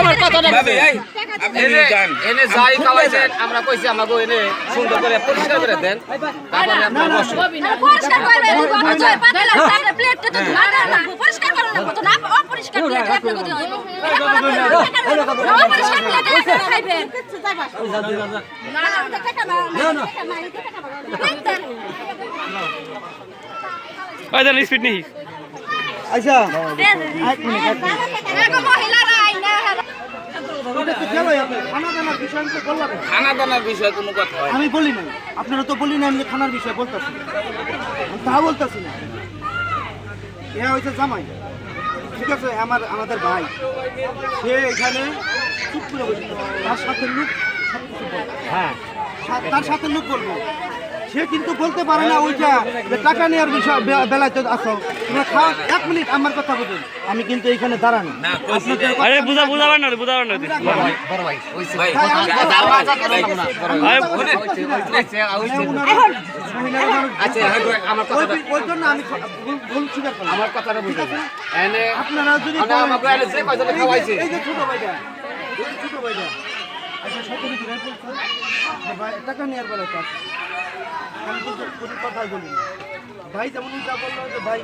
আমার কথাটা ভাবি এই আপনি গান এনে যাই খাওয়াইছেন আমরা কইছি আমাগো এনে সুন্দর করে পরিষ্কার করে দেন তারপরে আপনারা বসুন পরিষ্কার করে পাতলা পাতলা প্লেটটা তো ধোয়া না পরিষ্কার করো না কত না অপরিষ্কার প্লেট আপনি কত হইব অপরিষ্কার প্লেট খাইবেন না না টাকা না ওই দেন স্পিড নেই আচ্ছা এগো মহিলারা আইনা খানা দানার বিষয়ে কোনো কথা হয় আমি বলি নাই, আপনারা তো বলি না, আমি খানার বিষয়ে বলতেছি, তা বলতেছি না। এরা হয়েছে জামাই, ঠিক আছে, আমাদের ভাই, সে এখানে চুপ করে বসে, তার সাথে লোক হ্যাঁ তার সাথে লোক বলবো, সে কিন্তু বলতে পারে না ওইটা যে টাকা নেওয়ার বিষয় বেলায় তো আসো তোমরা খাও। 1 মিনিট আমার কথা বুঝুন, আমি কিন্তু এইখানে দাঁড়ানো। আরে বুঝাবেন না বড় ভাই হইছে ভাই আচ্ছা আমার কথাটা ওই জন্য আমি ভুল স্বীকার করলাম। আমার কথাটা বুঝুন এনে আপনারা যদি আমাগো এনে যে কয়জন খাওয়াইছে এই যে ছোট ভাইটা, এই যে ছোট ভাইটা, আচ্ছা সত্যি কি বলছো ভাই টাকা নেওয়ার বেলায় তো আছে, আমি কিন্তু কোনো কথাই বলিনি। ভাই যেমন যা বললো যে ভাই